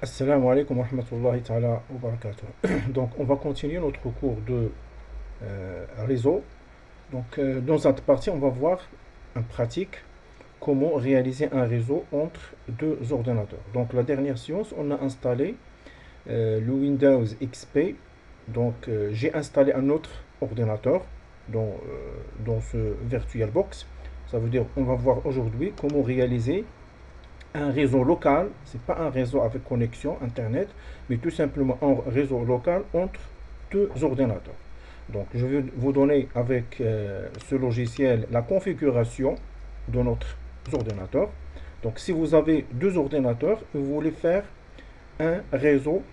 Assalamu alaikum wa rahmatullahi ta'ala wa barakatuh. Donc, on va continuer notre cours de réseau. Donc, dans cette partie, on va voir en pratique comment réaliser un réseau entre deux ordinateurs. Donc, la dernière séance, on a installé le Windows XP. Donc, j'ai installé un autre ordinateur dans ce VirtualBox. Ça veut dire, on va voir aujourd'hui comment réaliser un réseau local, c'est pas un réseau avec connexion Internet, mais tout simplement un réseau local entre deux ordinateurs. Donc, je vais vous donner avec ce logiciel la configuration de notre ordinateur. Donc, si vous avez deux ordinateurs et vous voulez faire un réseau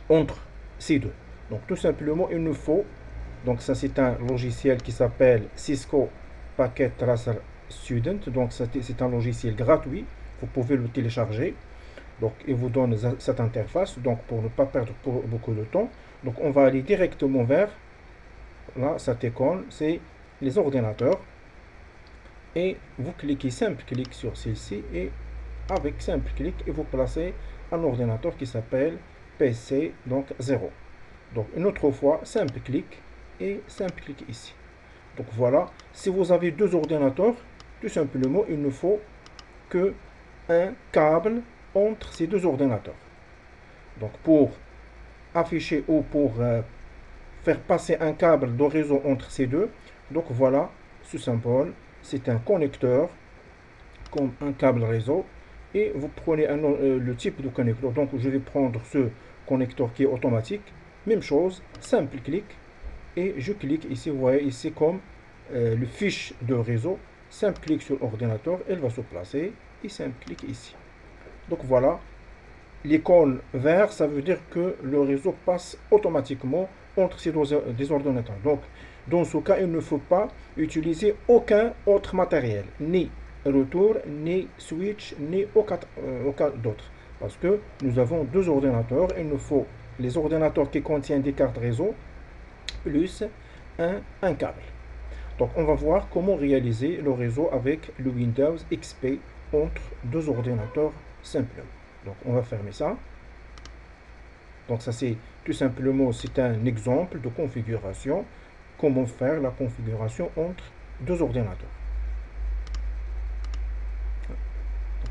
entre ces deux, donc tout simplement, il nous faut, donc ça c'est un logiciel qui s'appelle Cisco Packet Tracer Student. Donc, c'est un logiciel gratuit. Vous pouvez le télécharger. Donc, il vous donne cette interface. Donc, pour ne pas perdre beaucoup de temps, donc on va aller directement vers là, cette icône, c'est les ordinateurs. Et vous cliquez simple clic sur celle-ci et avec simple clic, et vous placez un ordinateur qui s'appelle PC donc 0. Donc, une autre fois, simple clic et simple clic ici. Donc voilà, si vous avez deux ordinateurs, tout simplement, il ne faut que un câble entre ces deux ordinateurs. Donc pour afficher ou pour faire passer un câble de réseau entre ces deux, donc voilà ce symbole, c'est un connecteur comme un câble réseau et vous prenez le type de connecteur. Donc je vais prendre ce connecteur qui est automatique, même chose, simple clic et je clique ici, vous voyez ici comme le fiche de réseau, simple clic sur l'ordinateur, elle va se placer et simple clic ici. Donc voilà, l'icône vert, ça veut dire que le réseau passe automatiquement entre ces deux ordinateurs. Donc, dans ce cas, il ne faut pas utiliser aucun autre matériel, ni retour, ni switch, ni aucun d'autre. Parce que nous avons deux ordinateurs, il nous faut les ordinateurs qui contiennent des cartes réseau, plus un câble. Donc, on va voir comment réaliser le réseau avec le Windows XP entre deux ordinateurs simplement. Donc, on va fermer ça. Donc, ça c'est tout simplement, c'est un exemple de configuration. Comment faire la configuration entre deux ordinateurs. Donc,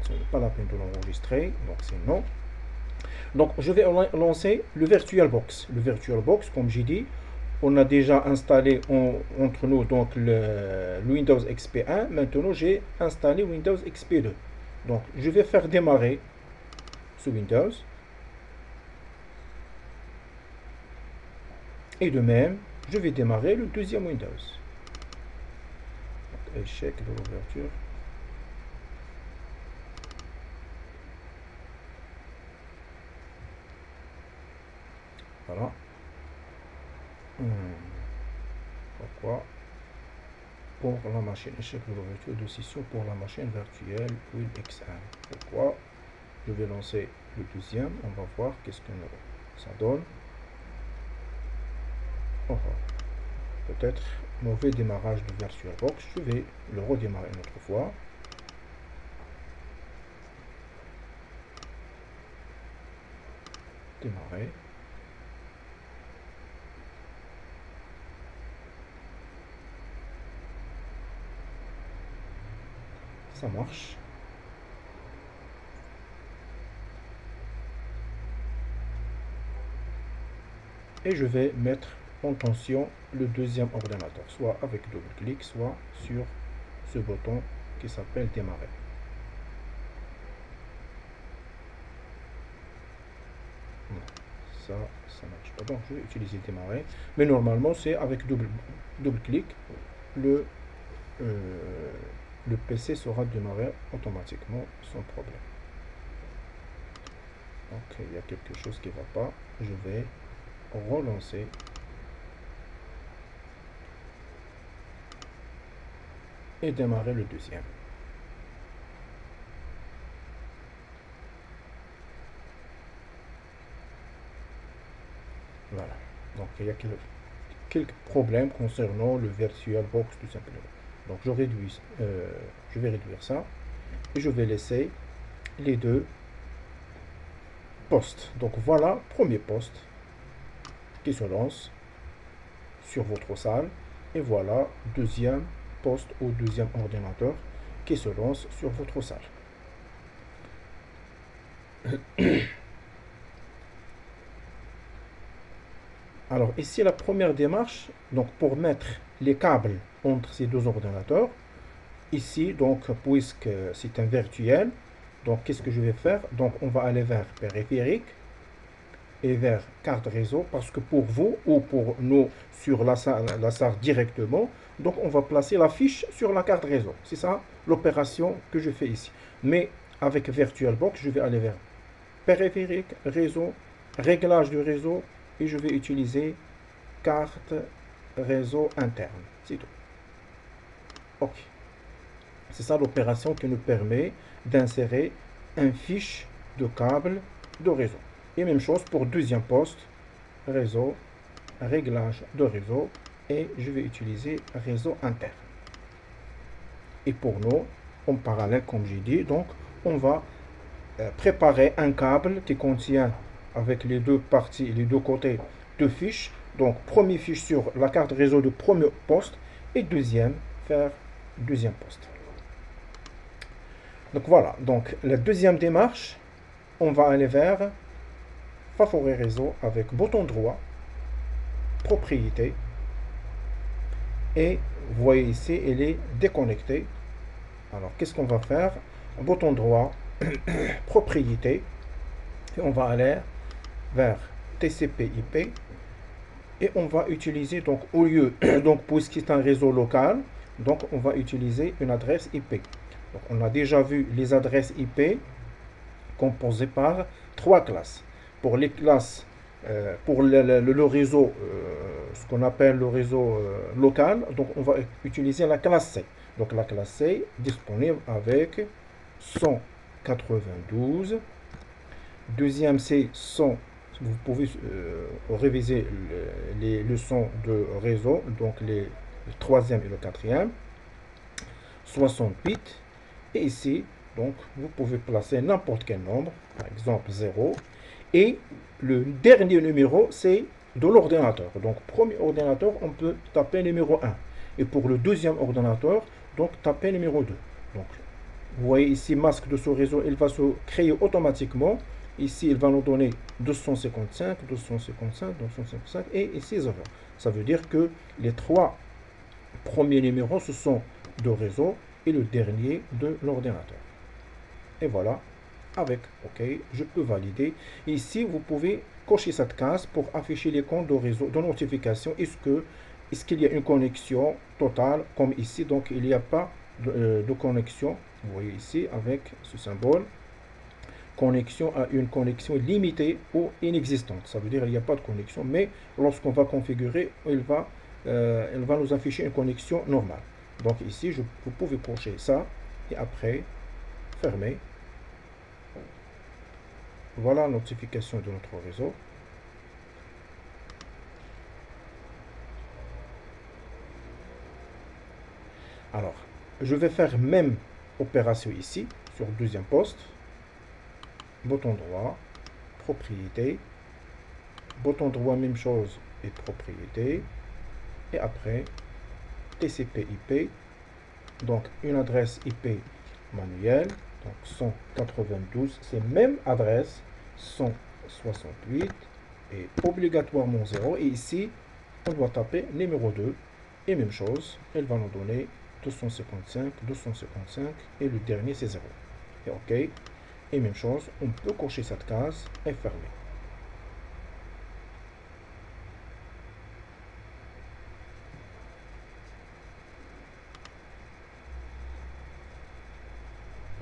ce n'est pas la peine de l'enregistrer. Donc, c'est non. Donc, je vais lancer le VirtualBox. Le VirtualBox, comme j'ai dit, on a déjà installé entre nous donc le Windows XP 1. Maintenant, j'ai installé Windows XP 2. Donc, je vais faire démarrer ce Windows. Et de même, je vais démarrer le deuxième Windows. Donc, échec de l'ouverture. Voilà. Pourquoi? Pour la machine, échec de l'ouverture de session pour la machine virtuelle WinX1. Pourquoi? Je vais lancer le deuxième. On va voir qu'est-ce que ça donne. Peut-être mauvais démarrage de VirtualBox. Je vais le redémarrer une autre fois. Démarrer. Ça marche. Et je vais mettre en tension le deuxième ordinateur, soit avec double clic, soit sur ce bouton qui s'appelle démarrer. Ça marche pas. Donc je vais utiliser démarrer. Mais normalement, c'est avec double clic, le PC sera démarré automatiquement sans problème. Donc il y a quelque chose qui ne va pas. Je vais relancer. Et démarrer le deuxième. Voilà. Donc il y a quelques problèmes concernant le VirtualBox tout simplement. Donc je vais réduire ça et je vais laisser les deux poste. Donc voilà, premier poste qui se lance sur votre salle. Et voilà, deuxième poste ou deuxième ordinateur qui se lance sur votre salle. Alors ici, la première démarche, donc pour mettre les câbles entre ces deux ordinateurs, ici, donc puisque c'est un virtuel, donc qu'est-ce que je vais faire? Donc on va aller vers périphérique et vers carte réseau, parce que pour vous ou pour nous sur la salle directement, donc on va placer la fiche sur la carte réseau. C'est ça l'opération que je fais ici. Mais avec VirtualBox, je vais aller vers périphérique, réseau, réglage du réseau, et je vais utiliser carte réseau interne. C'est tout. Ok. C'est ça l'opération qui nous permet d'insérer un fiche de câble de réseau. Et même chose pour deuxième poste, réseau, réglage de réseau, et je vais utiliser réseau interne. Et pour nous, en parallèle, comme j'ai dit, donc on va préparer un câble qui contient avec les deux parties, les deux côtés, deux fiches. Donc premier fiche sur la carte réseau de premier poste et deuxième faire deuxième poste. Donc voilà, donc la deuxième démarche, on va aller vers Favoris réseau avec bouton droit, propriété, et vous voyez ici, elle est déconnectée. Alors qu'est-ce qu'on va faire? Bouton droit, propriété, et on va aller vers TCP/IP, et on va utiliser donc au lieu, donc puisque c'est un réseau local, donc on va utiliser une adresse IP. Donc on a déjà vu les adresses IP composées par trois classes. Pour les classes, pour le réseau, ce qu'on appelle le réseau local, donc on va utiliser la classe C. Donc la classe C disponible avec 192. Deuxième C, 100. Vous pouvez réviser les leçons de réseau, donc le troisième et le quatrième. 68. Et ici, donc, vous pouvez placer n'importe quel nombre, par exemple 0. Et le dernier numéro, c'est de l'ordinateur. Donc, premier ordinateur, on peut taper numéro 1. Et pour le deuxième ordinateur, donc, taper numéro 2. Donc, vous voyez ici, masque de ce réseau, il va se créer automatiquement. Ici, il va nous donner 255, 255, 255 et ici 0. Ça veut dire que les trois premiers numéros, ce sont de réseau et le dernier de l'ordinateur. Et voilà, avec OK, je peux valider. Ici, vous pouvez cocher cette case pour afficher les comptes de réseau, de notification. Est-ce qu'il y a une connexion totale comme ici? Donc, il n'y a pas de connexion. Vous voyez ici avec ce symbole. Connexion à une connexion limitée ou inexistante. Ça veut dire qu'il n'y a pas de connexion, mais lorsqu'on va configurer, elle va nous afficher une connexion normale. Donc ici, vous pouvez cocher ça et après fermer. Voilà la notification de notre réseau. Alors, je vais faire même opération ici, sur deuxième poste. Bouton droit, propriété. Bouton droit, même chose et propriété. Et après, TCP/IP. Donc, une adresse IP manuelle. Donc, 192, c'est même adresse, 168. Et obligatoirement 0. Et ici, on doit taper numéro 2. Et même chose, elle va nous donner 255, 255. Et le dernier, c'est 0. Et OK. Et même chose, on peut cocher cette case et fermer.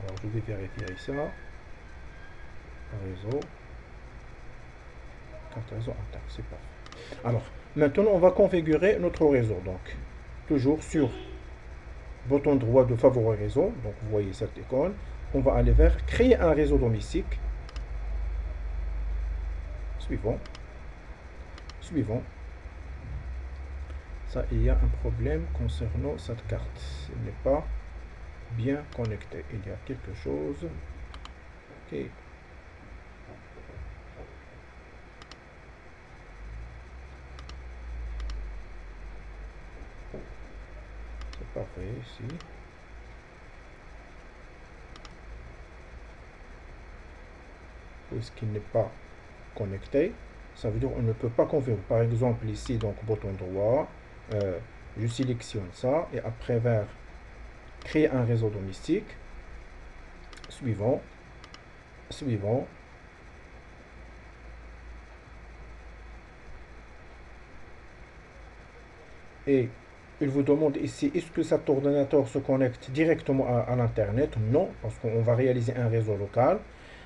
Alors, je vais vérifier ça. Réseau. Carte réseau interne, c'est parfait. Alors, maintenant, on va configurer notre réseau. Donc, toujours sur bouton droit de Favoris réseau. Donc, vous voyez cette icône. On va aller vers créer un réseau domestique. Suivant. Suivant. Ça, il y a un problème concernant cette carte. Elle n'est pas bien connectée. Il y a quelque chose. OK. Parfait, ici. Puisqu'il n'est pas connecté, ça veut dire qu'on ne peut pas configurer. Par exemple, ici, donc, bouton droit, je sélectionne ça, et après, vers créer un réseau domestique, suivant, suivant, et il vous demande ici, est-ce que cet ordinateur se connecte directement à l'Internet? Non, parce qu'on va réaliser un réseau local.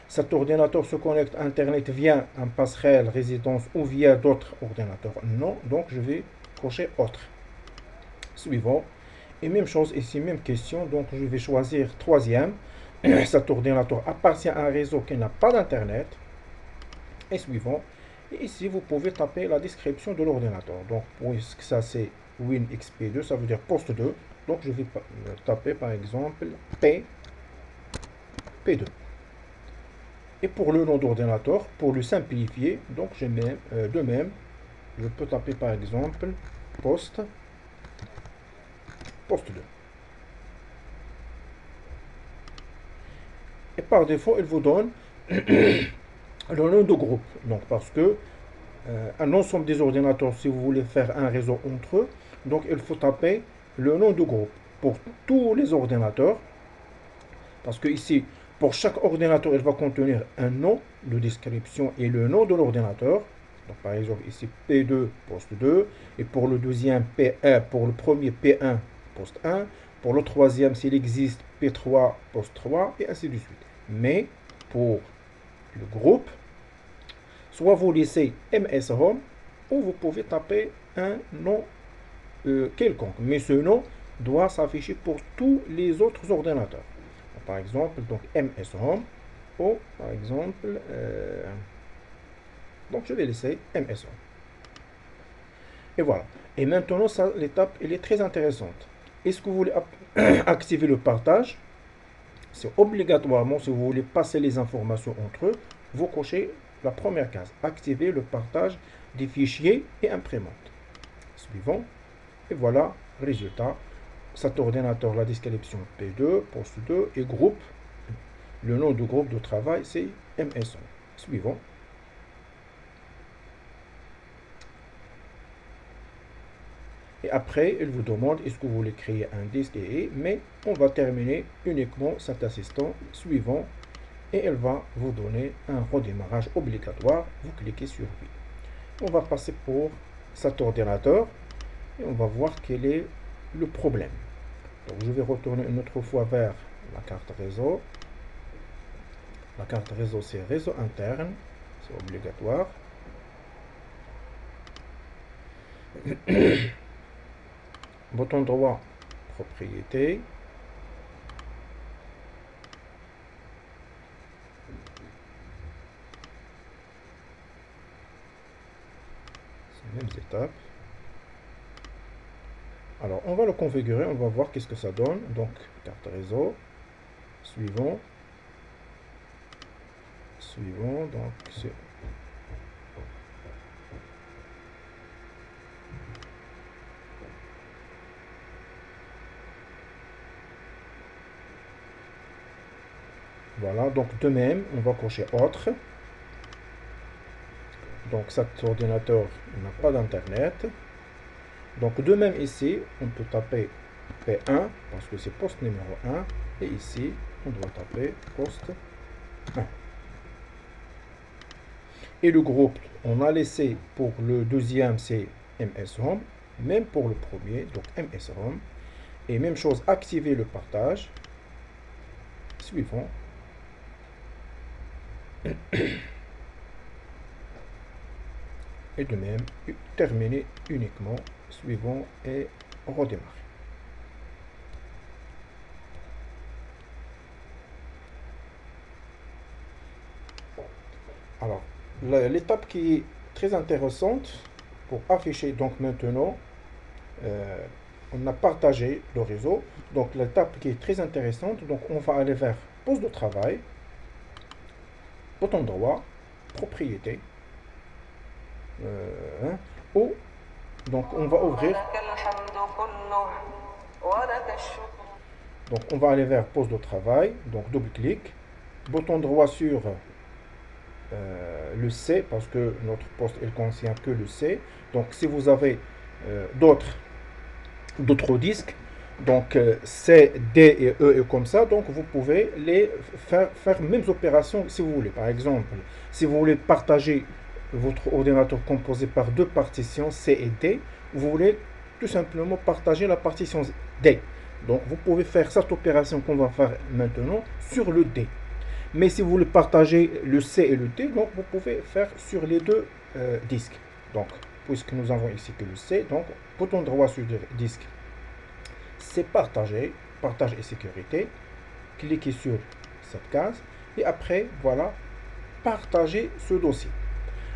Cet ordinateur se connecte à Internet via un passerelle résidence ou via d'autres ordinateurs? Non, donc je vais cocher autre. Suivant. Et même chose ici, même question, donc je vais choisir troisième. Cet ordinateur appartient à un réseau qui n'a pas d'Internet. Et suivant. Et ici, vous pouvez taper la description de l'ordinateur. Donc, puisque ça c'est WinXP2, ça veut dire poste 2. Donc, je vais taper par exemple P2. Et pour le nom d'ordinateur, pour le simplifier, donc de même, je peux taper par exemple poste 2. Et par défaut, il vous donne le nom de groupe. Donc, parce que un ensemble des ordinateurs, si vous voulez faire un réseau entre eux, donc il faut taper le nom de groupe pour tous les ordinateurs. Parce que ici, pour chaque ordinateur, il va contenir un nom de description et le nom de l'ordinateur. Donc, par exemple, ici P2 poste 2, et pour le deuxième P1, pour le premier P1 poste 1, pour le troisième, s'il existe, P3 poste 3, et ainsi de suite. Mais pour le groupe, soit vous laissez MS Home, ou vous pouvez taper un nom quelconque. Mais ce nom doit s'afficher pour tous les autres ordinateurs. Par exemple, donc MS Home, ou par exemple, donc je vais laisser MS Home. Et voilà. Et maintenant, l'étape, elle est très intéressante. Est-ce que vous voulez activer le partage? C'est obligatoirement, si vous voulez passer les informations entre eux, vous cochez la première case. Activer le partage des fichiers et imprimantes. Suivant. Et voilà, résultat. Cet ordinateur, la description P2, poste 2 et groupe. Le nom du groupe de travail, c'est MSO. Suivant. Et après, il vous demande est-ce que vous voulez créer un disque mais on va terminer uniquement cet assistant suivant et elle va vous donner un redémarrage obligatoire. Vous cliquez sur oui. On va passer pour cet ordinateur et on va voir quel est le problème. Donc je vais retourner une autre fois vers la carte réseau. La carte réseau, c'est réseau interne, c'est obligatoire. Bouton droit, propriété. C'est les mêmes étapes. Alors, on va le configurer, on va voir qu'est-ce que ça donne. Donc, carte réseau, suivant, donc c'est... Voilà, donc de même, on va cocher autre. Donc cet ordinateur n'a pas d'internet. Donc de même ici, on peut taper P1 parce que c'est poste numéro 1. Et ici, on doit taper poste 1. Et le groupe, on a laissé pour le deuxième, c'est MS Home. Même pour le premier, donc MS Home. Et même chose, activer le partage. Suivant. Et de même, terminer uniquement, suivant et redémarrer. Alors, l'étape qui est très intéressante pour afficher, donc maintenant, on a partagé le réseau. Donc, l'étape qui est très intéressante, donc on va aller vers poste de travail, bouton droit, propriété, ou donc on va ouvrir Donc on va aller vers pause de travail, donc double-clic, bouton droit sur le C, parce que notre poste ne contient que le C. Donc si vous avez d'autres disques, donc C, D et E et comme ça, donc vous pouvez les faire mêmes opérations si vous voulez. Par exemple, si vous voulez partager votre ordinateur composé par deux partitions C et D, vous voulez tout simplement partager la partition D. Donc vous pouvez faire cette opération qu'on va faire maintenant sur le D. Mais si vous voulez partager le C et le D, donc vous pouvez faire sur les deux disques. Donc, puisque nous avons ici que le C, donc bouton droit sur le disque, c'est partager, partage et sécurité. Cliquez sur cette case et après, voilà, partager ce dossier.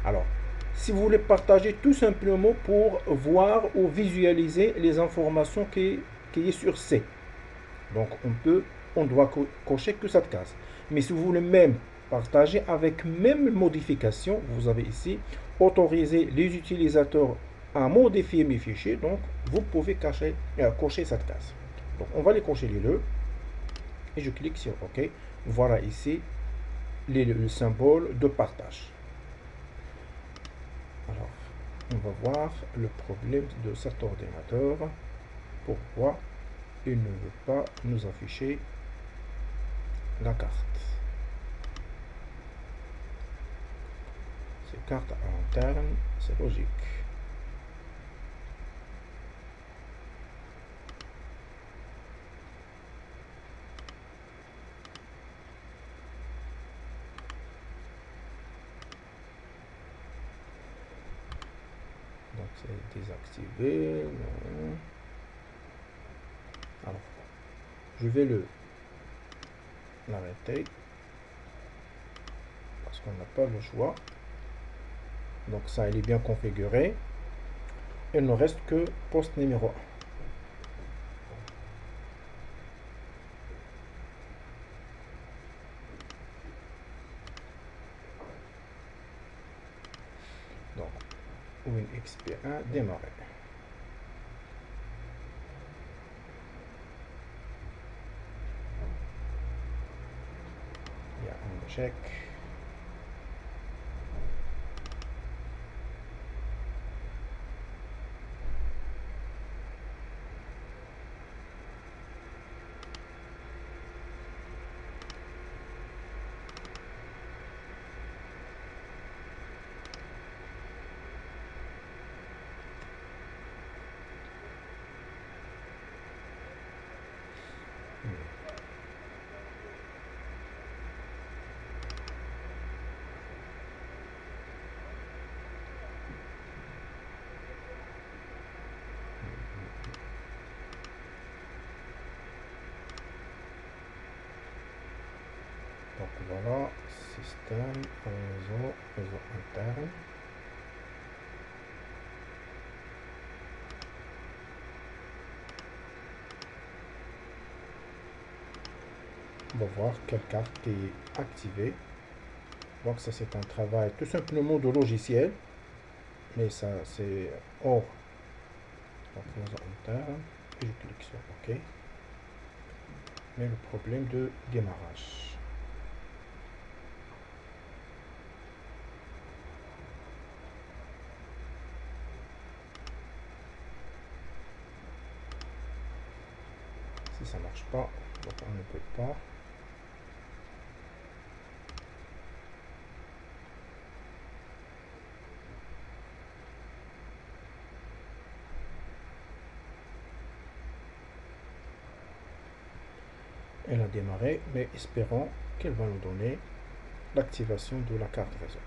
Alors, si vous voulez partager tout simplement pour voir ou visualiser les informations qui est sur C, donc on doit cocher que cette case. Mais si vous voulez même partager avec même modification, vous avez ici autoriser les utilisateurs à modifier mes fichiers. Donc vous pouvez cocher cette case. Donc on va les cocher les deux et je clique sur OK. Voilà ici le symbole de partage. Alors on va voir le problème de cet ordinateur. Pourquoi il ne veut pas nous afficher la carte. C'est carte à l'interne, c'est logique. Donc c'est désactivé. Non. Alors, je vais l'arrêter parce qu'on n'a pas le choix. Donc ça, il est bien configuré. Il ne reste que poste numéro 1. Donc, WinXP1, démarrer. Il y a un échec. Donc voilà, système, réseau interne. On va voir quelle carte est activée. Donc ça c'est un travail tout simplement de logiciel. Mais ça c'est hors. Donc réseau interne. Et je clique sur OK. Mais le problème de démarrage. Si ça marche pas, donc on ne peut pas. Elle a démarré, mais espérons qu'elle va nous donner l'activation de la carte réseau.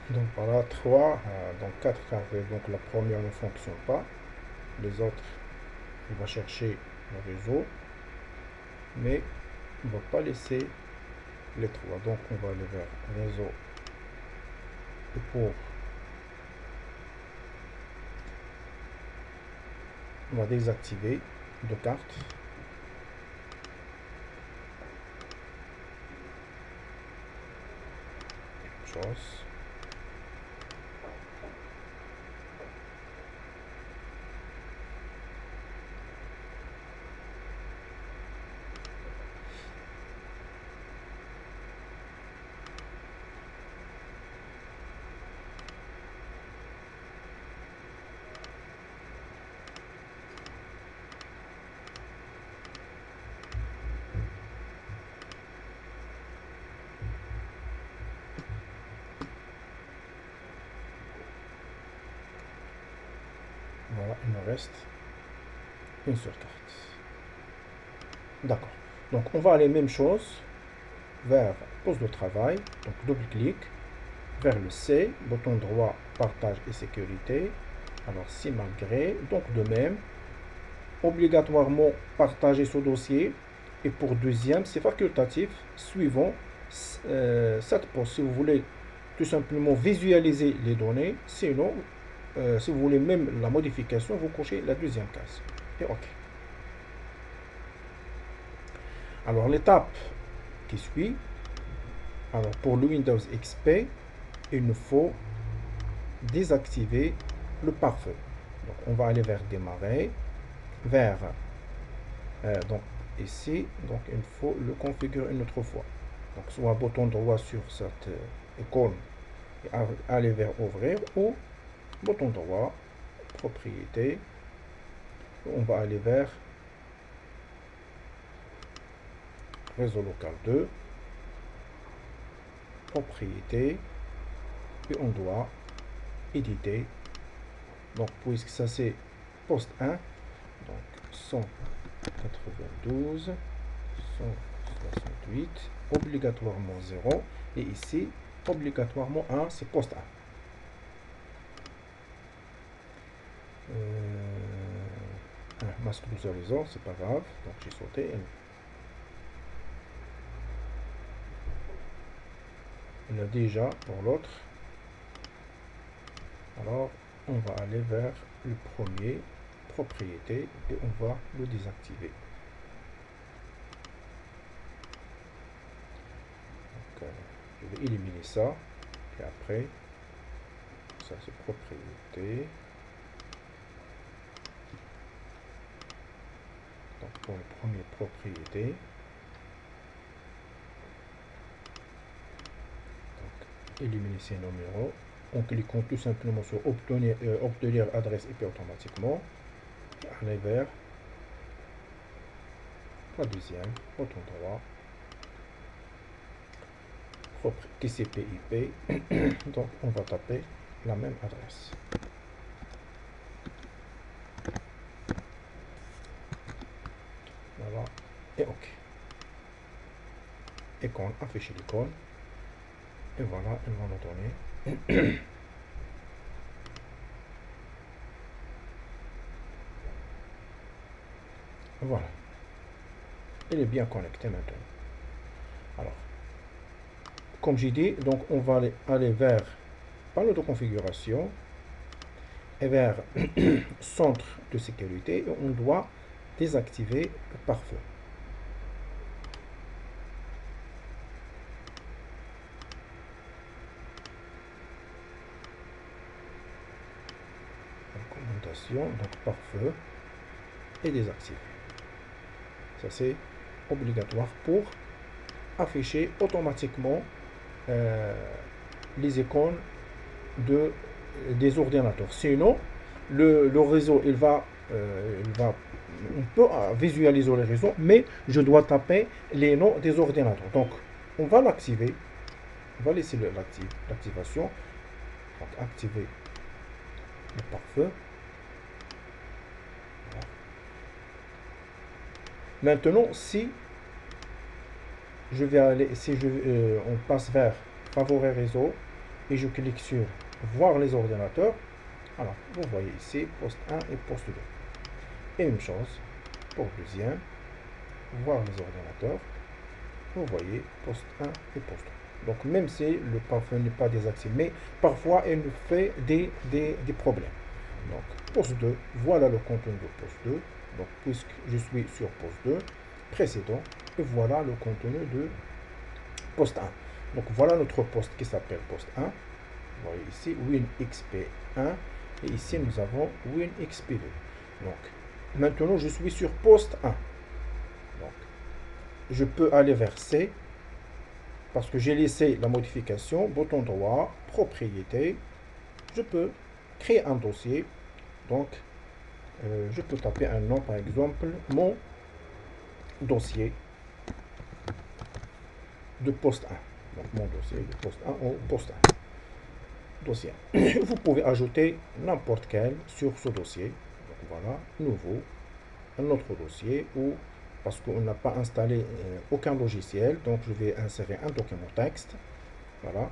Donc voilà, 3 donc 4 carrés. Donc la première ne fonctionne pas. Les autres, on va chercher le réseau. Mais on ne va pas laisser les 3. Donc on va aller vers réseau. Et pour, on va désactiver deux cartes. Chose. Voilà, il me reste une seule carte. D'accord. Donc on va aller même chose vers poste de travail. Donc double-clic vers le C, bouton droit, partage et sécurité. Alors si malgré, donc de même, obligatoirement partager ce dossier. Et pour deuxième, c'est facultatif, suivant cette poste. Si vous voulez tout simplement visualiser les données, sinon, si vous voulez même la modification, vous cochez la deuxième case. Et OK. Alors l'étape qui suit, alors pour le Windows XP, il nous faut désactiver le pare-feu. Donc on va aller vers démarrer, vers donc ici, donc il faut le configurer une autre fois. Donc soit bouton droit sur cette icône et aller vers ouvrir, ou bouton droit, propriété, on va aller vers réseau local 2, propriété, et on doit éditer. Donc puisque ça c'est poste 1, donc 192 168 obligatoirement 0, et ici obligatoirement 1, c'est poste 1. Masque d'utilisation, c'est pas grave, donc j'ai sauté. Il y a déjà pour l'autre. Alors on va aller vers le premier, propriété, et on va le désactiver. Donc, je vais éliminer ça, et après ça c'est propriété. Donc pour le premier, propriété, donc éliminer ces numéros en cliquant tout simplement sur obtenir adresse IP automatiquement, et aller vers la deuxième, bouton droit, TCP/IP. Donc on va taper la même adresse. Voilà, et OK. Icône, afficher l'icône, et voilà, ils vont nous donner. Voilà, il est bien connecté maintenant. Alors, comme j'ai dit, donc on va aller vers panneau de configuration et vers centre de sécurité, et on doit désactiver le pare-feu. Recommandation, donc pare-feu et désactiver. Ça c'est obligatoire pour afficher automatiquement les icônes des ordinateurs. Sinon, le réseau, on peut visualiser le réseau, mais je dois taper les noms des ordinateurs. Donc, on va l'activer. On va laisser l'activation. Donc, activer le pare-feu. Voilà. Maintenant, si je vais aller, si on passe vers favoris réseau, et je clique sur voir les ordinateurs, alors vous voyez ici poste 1 et poste 2. Et même chose pour deuxième, voir les ordinateurs, vous voyez poste 1 et poste 2. Donc même si le pare-feu n'est pas désactivé, mais parfois il nous fait des problèmes. Donc poste 2, voilà le contenu de poste 2. Donc puisque je suis sur poste 2 précédent, et voilà le contenu de poste 1. Donc voilà notre poste qui s'appelle poste 1. Vous voyez ici WinXP1 et ici nous avons WinXP2. Donc maintenant je suis sur poste 1. Donc je peux aller vers C parce que j'ai laissé la modification, bouton droit, propriété. Je peux créer un dossier. Donc je peux taper un nom, par exemple mon dossier de poste 1. Donc mon dossier de poste 1 au poste 1. Dossier. Vous pouvez ajouter n'importe quel sur ce dossier. Donc voilà, nouveau, un autre dossier, ou parce qu'on n'a pas installé aucun logiciel, donc je vais insérer un document texte. Voilà.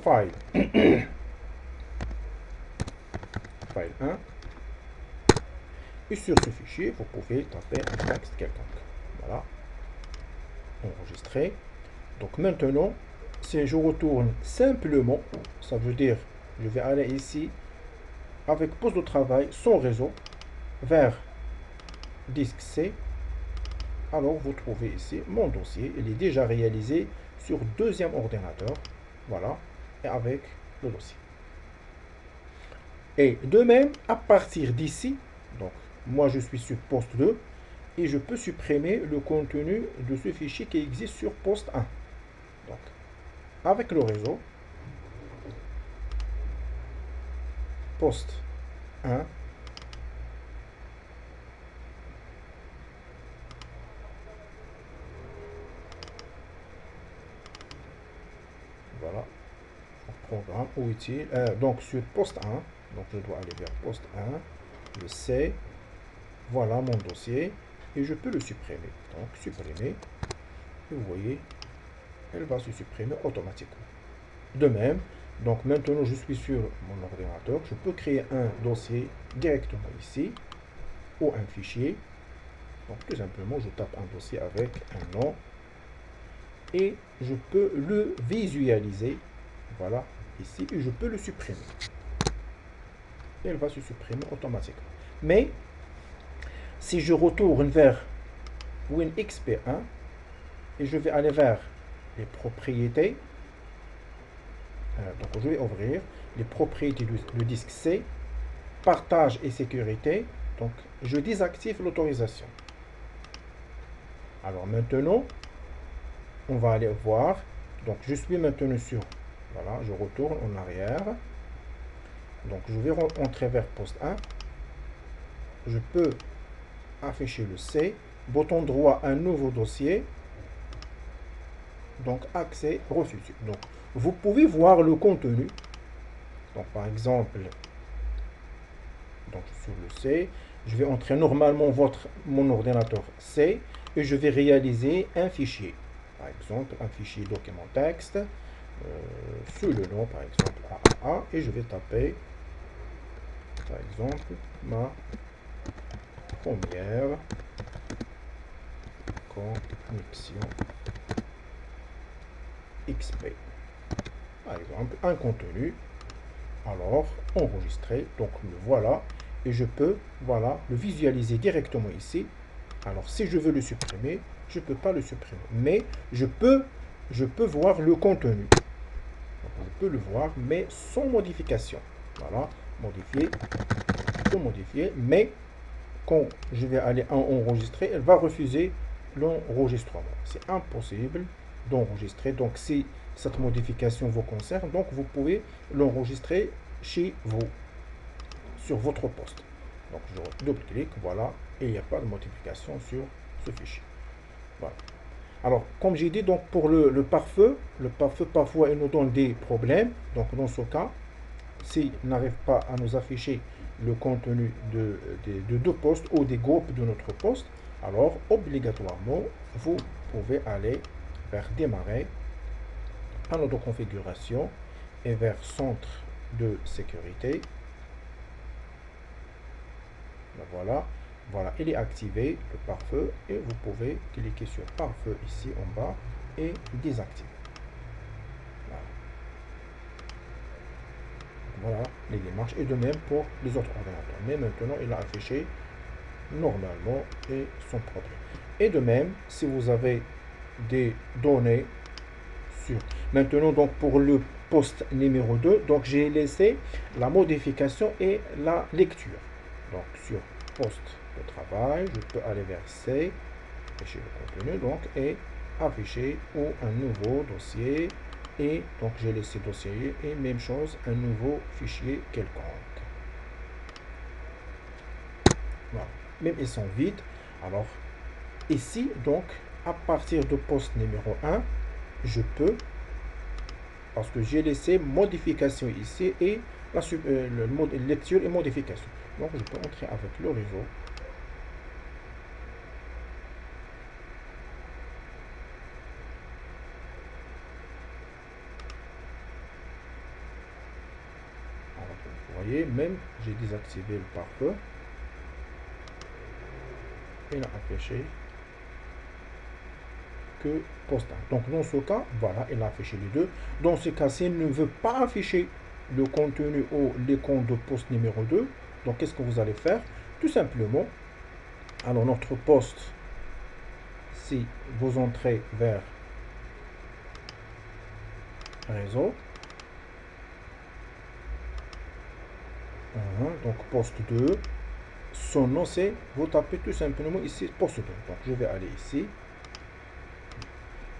File. File 1. Et sur ce fichier, vous pouvez taper un texte quelconque. Voilà. Enregistrer. Donc maintenant, si je retourne simplement, ça veut dire, je vais aller ici, avec poste de travail, sans réseau, vers disque C. Alors vous trouvez ici mon dossier, il est déjà réalisé sur deuxième ordinateur. Voilà, et avec le dossier. Et de même, à partir d'ici, donc moi je suis sur poste 2, et je peux supprimer le contenu de ce fichier qui existe sur poste 1. Donc, avec le réseau, poste 1, voilà, programme ou utile, donc sur poste 1, donc je dois aller vers poste 1, le C, voilà mon dossier, et je peux le supprimer. Donc supprimer, et vous voyez, elle va se supprimer automatiquement. De même, donc maintenant je suis sur mon ordinateur, je peux créer un dossier directement ici, ou un fichier. Donc tout simplement, je tape un dossier avec un nom, et je peux le visualiser, voilà, ici, et je peux le supprimer. Et elle va se supprimer automatiquement. Mais, si je retourne vers WinXP1, et je vais aller vers les propriétés, donc je vais ouvrir les propriétés du disque C, partage et sécurité, donc je désactive l'autorisation. Alors maintenant, on va aller voir, donc je suis maintenant sur, voilà, je retourne en arrière, donc je vais entrer vers poste 1, je peux afficher le C, bouton droit, un nouveau dossier, donc accès refusé. Donc vous pouvez voir le contenu, donc par exemple, donc sur le C, je vais entrer normalement mon ordinateur C, et je vais réaliser un fichier, par exemple un fichier document texte, sous le nom par exemple AAA, et je vais taper par exemple ma première connexion XP, par exemple un contenu, alors enregistrer, donc le voilà, et je peux, voilà, le visualiser directement ici. Alors si je veux le supprimer, je ne peux pas le supprimer, mais je peux voir le contenu. Donc, je peux le voir, mais sans modification. Voilà, modifier, je peux modifier, mais quand je vais aller en enregistrer, elle va refuser l'enregistrement. C'est impossible d'enregistrer. Donc si cette modification vous concerne, donc vous pouvez l'enregistrer chez vous, sur votre poste. Donc je double-clique, voilà, et il n'y a pas de modification sur ce fichier. Voilà. Alors, comme j'ai dit, donc pour le pare-feu parfois il nous donne des problèmes. Donc dans ce cas, s'il n'arrive pas à nous afficher le contenu de deux postes ou des groupes de notre poste, alors obligatoirement vous pouvez aller vers démarrer panneau de configuration et vers centre de sécurité. Ben voilà, voilà, il est activé le pare-feu et vous pouvez cliquer sur pare-feu ici en bas et désactiver. Voilà les démarches et de même pour les autres ordinateurs. Mais maintenant, il a affiché normalement et sans problème. Et de même, si vous avez des données sur... Maintenant, donc pour le poste numéro 2, donc j'ai laissé la modification et la lecture. Donc sur poste de travail, je peux aller vers C, afficher le contenu, donc, et afficher ou un nouveau dossier. Et donc j'ai laissé dossier et même chose, un nouveau fichier quelconque. Voilà. Même ils sont vides. Alors ici, donc, à partir de poste numéro 1, je peux, parce que j'ai laissé modification ici et le mode lecture et modification. Donc, je peux entrer avec le réseau. Alors, vous voyez, même j'ai désactivé le pare-feu. Il a affiché que poste 1. Donc, dans ce cas, voilà, il a affiché les deux. Dans ce cas, s'il ne veut pas afficher le contenu ou l'écran de poste numéro 2, donc qu'est-ce que vous allez faire? Tout simplement, alors notre poste, si vous entrez vers réseau, donc poste 2, son nom c'est, vous tapez tout simplement ici poste 2. Donc je vais aller ici.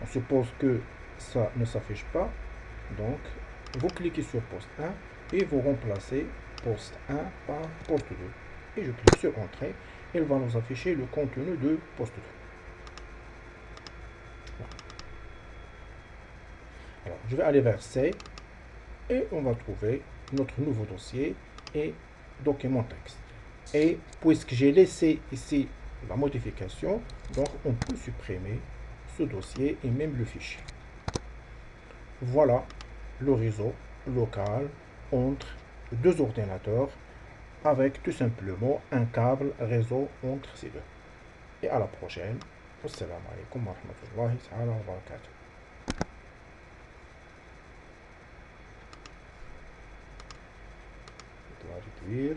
On suppose que ça ne s'affiche pas. Donc vous cliquez sur poste 1 et vous remplacez poste 1 par poste 2. Et je clique sur entrée. Il va nous afficher le contenu de poste 2. Alors je vais aller vers C et on va trouver notre nouveau dossier et document texte. Et puisque j'ai laissé ici la modification, donc on peut supprimer ce dossier et même le fichier. Voilà le réseau local entre deux ordinateurs avec tout simplement un câble réseau entre ces deux. Et à la prochaine. Assalamu alaikum wa rahmatullahi ta'ala wa barakatuh. Je dois réduire.